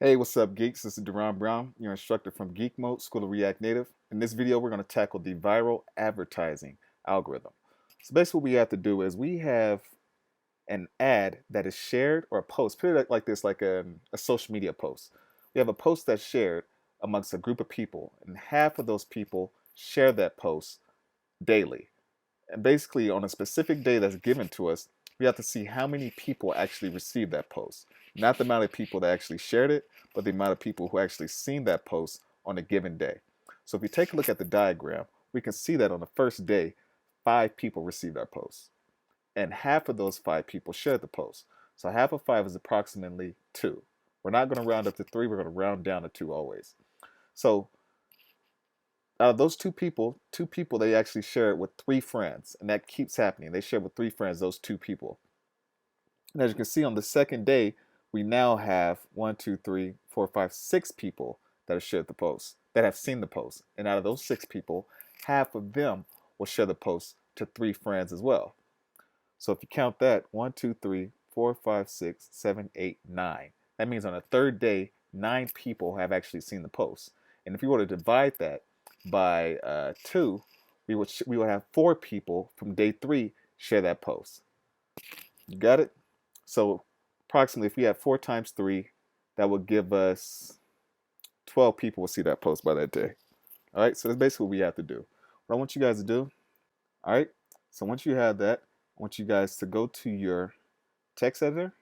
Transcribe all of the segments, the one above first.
Hey, what's up, geeks? This is Darron Brown, your instructor from GeekMODE, School of React Native. In this video, we're going to tackle the viral advertising algorithm. So basically what we have to do is we have an ad that is shared or a post, put it like this, like a social media post. We have a post that's shared amongst a group of people, and half of those people share that post daily. And basically, on a specific day that's given to us, we have to see how many people actually received that post. Not the amount of people that actually shared it, but the amount of people who actually seen that post on a given day. So if you take a look at the diagram, we can see that on the first day, 5 people received our post. And half of those 5 people shared the post. So half of 5 is approximately 2. We're not going to round up to 3, we're going to round down to 2 always. So out of those two people, they actually share it with 3 friends, and that keeps happening. They share with 3 friends, those 2 people. And as you can see on the second day, we now have 1, 2, 3, 4, 5, 6 people that have shared the post, that have seen the post. And out of those 6 people, half of them will share the post to 3 friends as well. So if you count that, 1, 2, 3, 4, 5, 6, 7, 8, 9. That means on the third day, 9 people have actually seen the post. And if you were to divide that by 2, we would have 4 people from day 3 share that post. You got it? So approximately, if we have 4 times 3, that would give us 12 people will see that post by that day. All right, so that's basically what we have to do. What I want you guys to do, all right, so once you have that, I want you guys to go to your text editor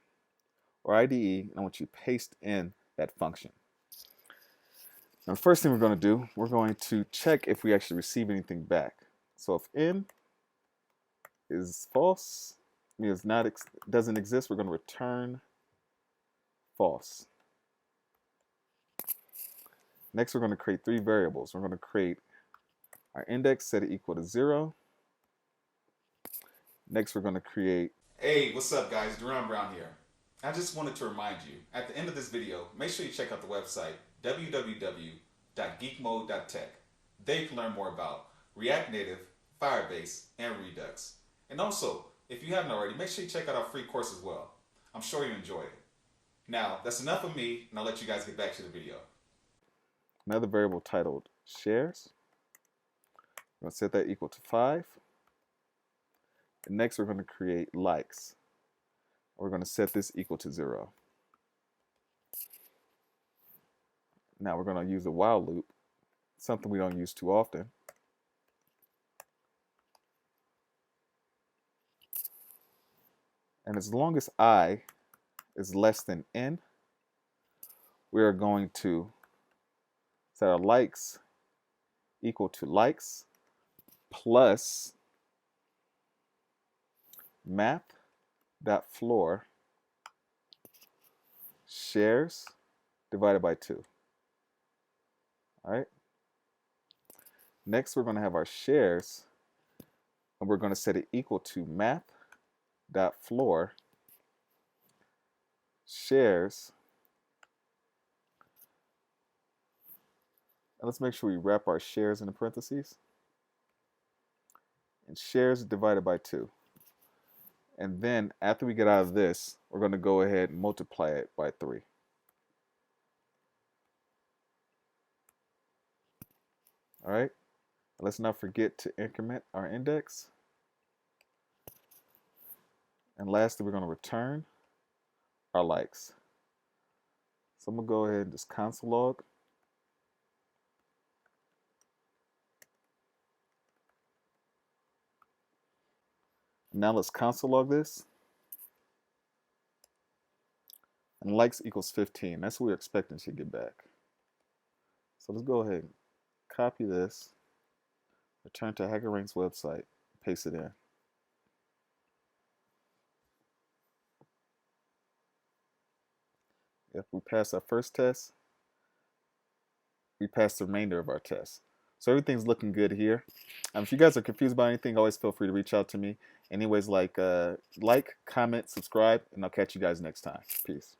or IDE, and I want you to paste in that function. Now, the first thing we're going to do, we're going to check if we actually receive anything back. So if n is false, means doesn't exist, we're going to return false. Next, we're going to create 3 variables. We're going to create our index, set it equal to 0. Next, we're going to create... Hey, what's up, guys? Darron Brown here. I just wanted to remind you, at the end of this video, make sure you check out the website, www.geekmode.tech. There you can learn more about React Native, Firebase, and Redux. And also, if you haven't already, make sure you check out our free course as well. I'm sure you enjoyed it. Now, that's enough of me, and I'll let you guys get back to the video. Another variable titled shares. I'm going to set that equal to 5. And next, we're going to create likes. We're going to set this equal to 0. Now we're going to use a while loop, something we don't use too often. And as long as I is less than n, we are going to set our likes equal to likes plus math.floor shares divided by 2. All right. Next, we're going to have our shares, and we're going to set it equal to math.floor shares. And let's make sure we wrap our shares in the parentheses. And shares divided by 2. And then after we get out of this, we're going to go ahead and multiply it by 3. All right, let's not forget to increment our index. And lastly, we're going to return our likes. So I'm going to go ahead and just console log. Now let's console log this. And likes equals 15. That's what we're expecting to get back. So let's go ahead and copy this, return to HackerRank's website, paste it in. If we pass our first test, we pass the remainder of our tests. So everything's looking good here. If you guys are confused about anything, always feel free to reach out to me. Anyways, like, comment, subscribe, and I'll catch you guys next time. Peace.